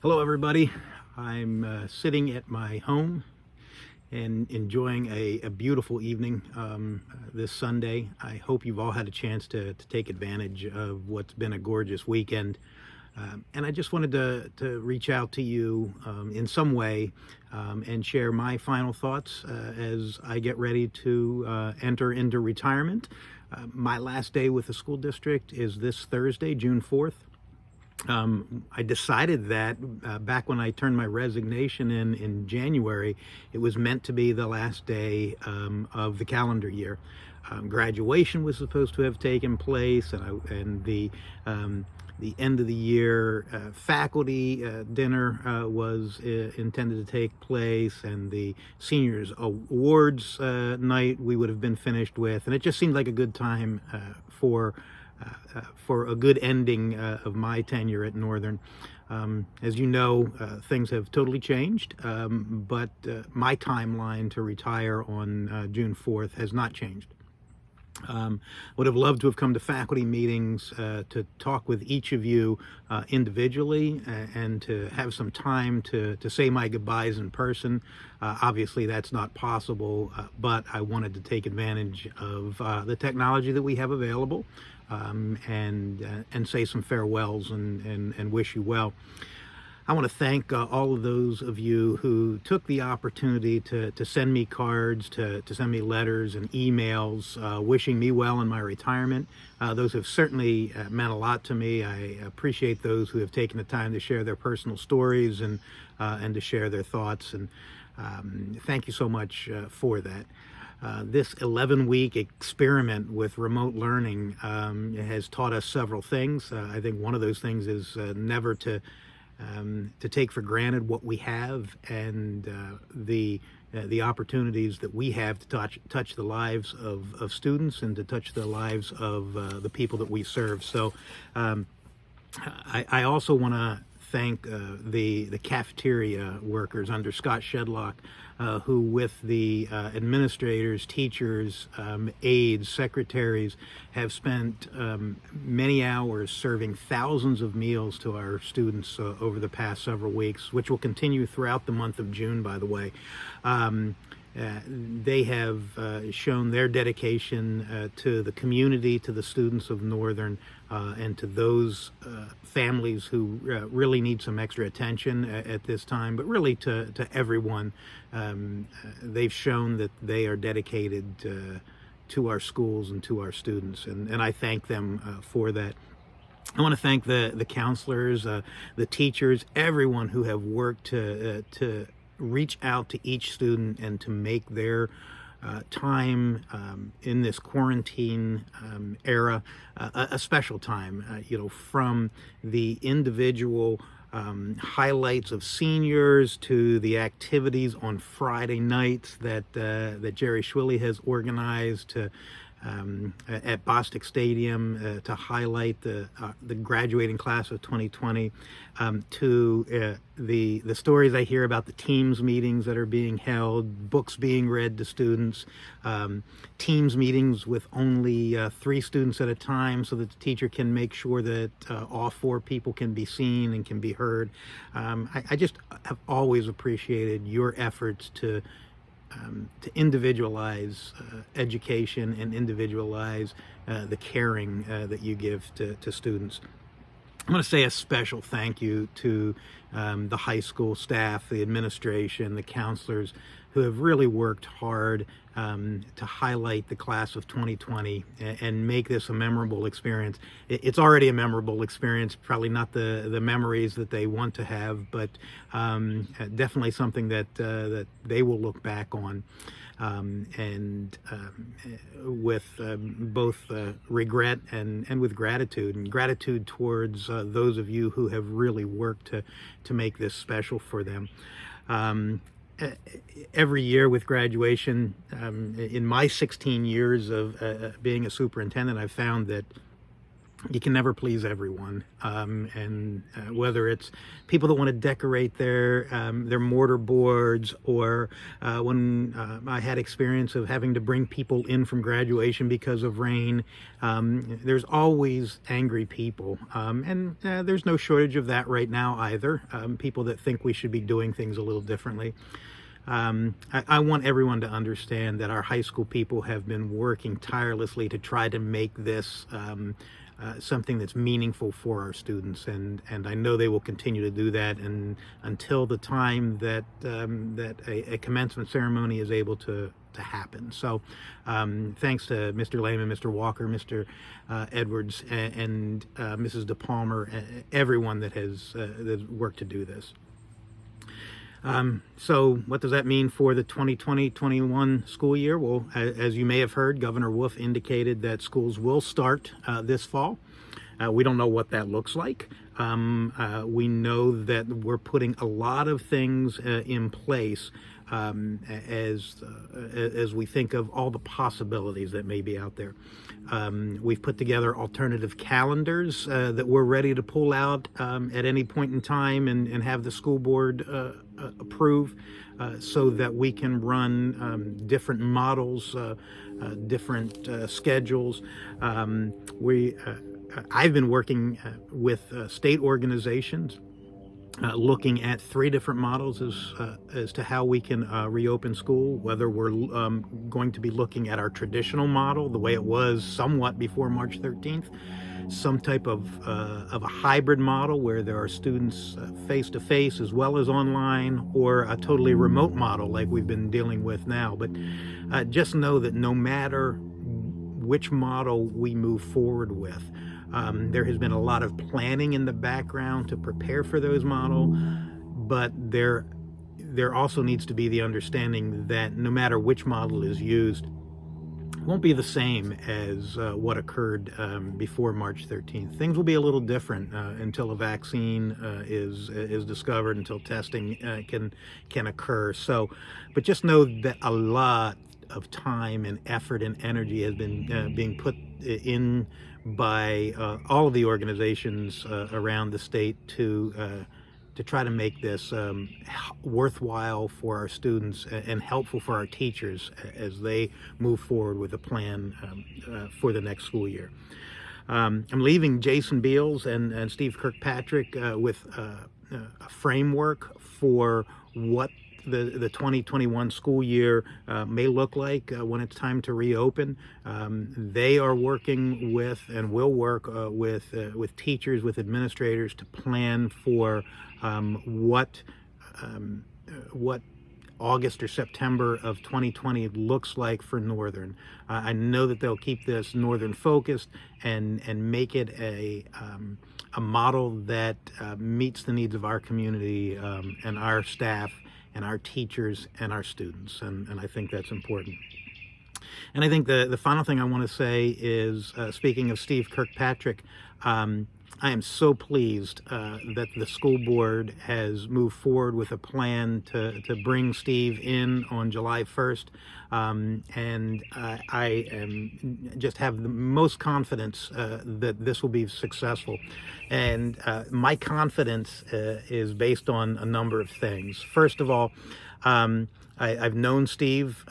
Hello everybody. I'm sitting at my home and enjoying a beautiful evening this Sunday. I hope you've all had a chance to take advantage of what's been a gorgeous weekend. And I just wanted to reach out to you in some way and share my final thoughts as I get ready to enter into retirement. My last day with the school district is this Thursday, June 4th. I decided that back when I turned my resignation in January, it was meant to be the last day of the calendar year. Graduation was supposed to have taken place, and the end of the year faculty dinner was intended to take place, and the seniors awards night we would have been finished with, and it just seemed like a good time for a good ending of my tenure at Northern. As you know, things have totally changed, but my timeline to retire on June 4th has not changed. Would have loved to have come to faculty meetings to talk with each of you individually and to have some time to say my goodbyes in person. Obviously that's not possible, but I wanted to take advantage of the technology that we have available and say some farewells and wish you well. I want to thank all of those of you who took the opportunity to send me cards, to send me letters and emails wishing me well in my retirement. Those have certainly meant a lot to me. I appreciate those who have taken the time to share their personal stories and to share their thoughts. And thank you so much for that. This 11-week experiment with remote learning has taught us several things. I think one of those things is never to take for granted what we have and the opportunities that we have to touch the lives of students and to touch the lives of the people that we serve. So I also want to thank the cafeteria workers under Scott Shedlock, who with the administrators, teachers, aides, secretaries have spent many hours serving thousands of meals to our students over the past several weeks, which will continue throughout the month of June, by the way. They have shown their dedication to the community, to the students of Northern, and to those families who really need some extra attention at this time, but really to everyone. They've shown that they are dedicated to our schools and to our students, and I thank them for that. I want to thank the counselors, the teachers, everyone who have worked to reach out to each student and to make their time in this quarantine era a special time. From the individual highlights of seniors to the activities on Friday nights that Jerry Schwilly has organized at Bostic Stadium to highlight the graduating class of 2020, to the stories I hear about the Teams meetings that are being held, books being read to students, Teams meetings with only 3 students at a time so that the teacher can make sure that all 4 people can be seen and can be heard. I just have always appreciated your efforts to individualize education and individualize the caring that you give to students. I want to say a special thank you to the high school staff, the administration, the counselors who have really worked hard to highlight the class of 2020 and make this a memorable experience. It's already a memorable experience, probably not the memories that they want to have, but definitely something that they will look back on. With both regret and with gratitude towards those of you who have really worked to make this special for them. Every year with graduation, in my 16 years of being a superintendent, I've found that you can never please everyone, and whether it's people that want to decorate their mortar boards, or when I had experience of having to bring people in from graduation because of rain, there's always angry people, and there's no shortage of that right now either. People that think we should be doing things a little differently. I want everyone to understand that our high school people have been working tirelessly to try to make this something that's meaningful for our students, and I know they will continue to do that, and until the time that a commencement ceremony is able to happen. So thanks to Mr. Lehman, Mr. Walker, Mr. Edwards, and Mrs. DePalmer, everyone that has worked to do this. So what does that mean for the 2020-21 school year? Well, as you may have heard, Governor Wolf indicated that schools will start this fall. We don't know what that looks like. We know that we're putting a lot of things in place as we think of all the possibilities that may be out there. We've put together alternative calendars that we're ready to pull out at any point in time and have the school board approve, so that we can run different models, different schedules. I've been working with state organizations, looking at 3 different models as to how we can reopen school, whether we're going to be looking at our traditional model, the way it was somewhat before March 13th, some type of a hybrid model where there are students face-to-face as well as online, or a totally remote model like we've been dealing with now. But just know that no matter which model we move forward with, there has been a lot of planning in the background to prepare for those models, but there also needs to be the understanding that no matter which model is used, it won't be the same as what occurred before March 13th. Things will be a little different until a vaccine is discovered, until testing can occur. So, but just know that a lot of time and effort and energy has been being put in by all of the organizations around the state to try to make this worthwhile for our students and helpful for our teachers as they move forward with a plan for the next school year. I'm leaving Jason Beals and Steve Kirkpatrick with a framework for what the 2021 school year may look like when it's time to reopen. They are working with and will work with teachers, with administrators, to plan for what August or September of 2020 looks like for Northern. I know that they'll keep this Northern focused and make it a model that meets the needs of our community and our staff and our teachers and our students, and I think that's important. And I think the final thing I want to say is, speaking of Steve Kirkpatrick, I am so pleased that the school board has moved forward with a plan to bring Steve in on July 1st. And I am just have the most confidence that this will be successful. And my confidence is based on a number of things. First of all, I've known Steve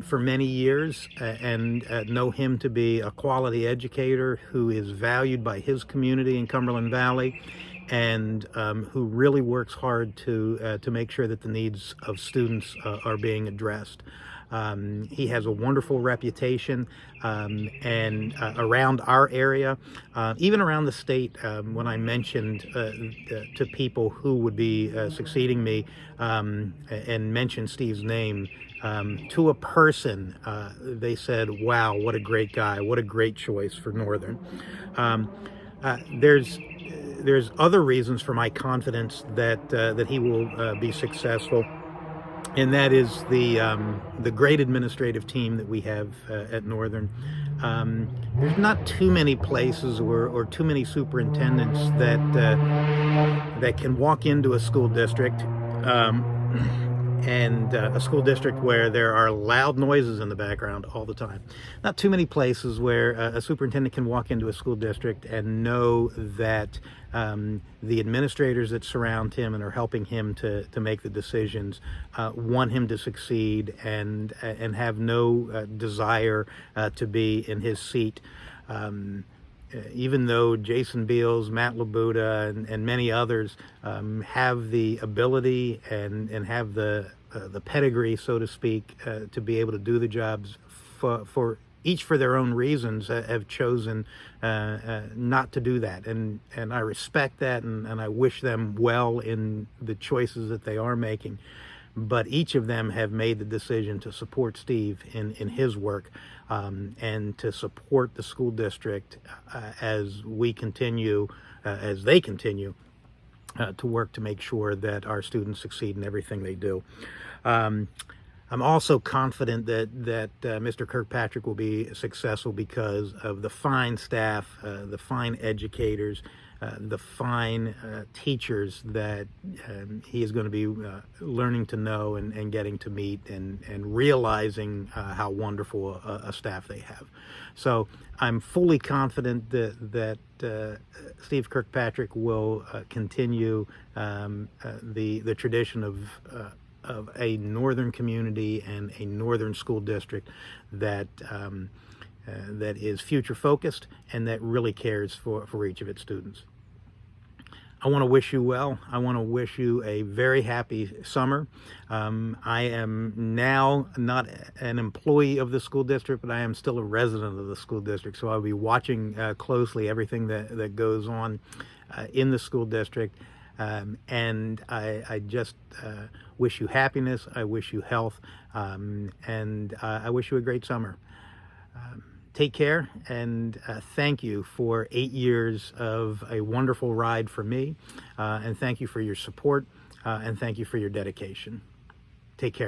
for many years and know him to be a quality educator who is valued by his community in Cumberland Valley, and who really works hard to make sure that the needs of students are being addressed. He has a wonderful reputation and around our area, even around the state. When I mentioned to people who would be succeeding me and mentioned Steve's name, to a person, they said, "Wow, what a great guy, what a great choice for Northern." There's other reasons for my confidence that he will be successful. And that is the great administrative team that we have at Northern. There's not too many places or too many superintendents that can walk into a school district and a school district where there are loud noises in the background all the time. Not too many places where a superintendent can walk into a school district and know that the administrators that surround him and are helping him to make the decisions want him to succeed and have no desire to be in his seat. Even though Jason Beals, Matt Labuda, and many others have the ability and have the pedigree, so to speak, to be able to do the jobs, for each for their own reasons, have chosen not to do that. And I respect that, and I wish them well in the choices that they are making. But each of them have made the decision to support Steve in his work, and to support the school district as we continue, as they continue to work to make sure that our students succeed in everything they do. I'm also confident that Mr. Kirkpatrick will be successful because of the fine staff, the fine educators, the fine teachers that he is going to be learning to know and getting to meet, and realizing how wonderful a staff they have. So I'm fully confident that Steve Kirkpatrick will continue the tradition of a northern community and a northern school district that that is future focused and that really cares for each of its students. I want to wish you well. I want to wish you a very happy summer. I am now not an employee of the school district, but I am still a resident of the school district, so I'll be watching closely everything that goes on in the school district. And I just wish you happiness, I wish you health, and I wish you a great summer. Take care, and thank you for 8 years of a wonderful ride for me, and thank you for your support, and thank you for your dedication. Take care.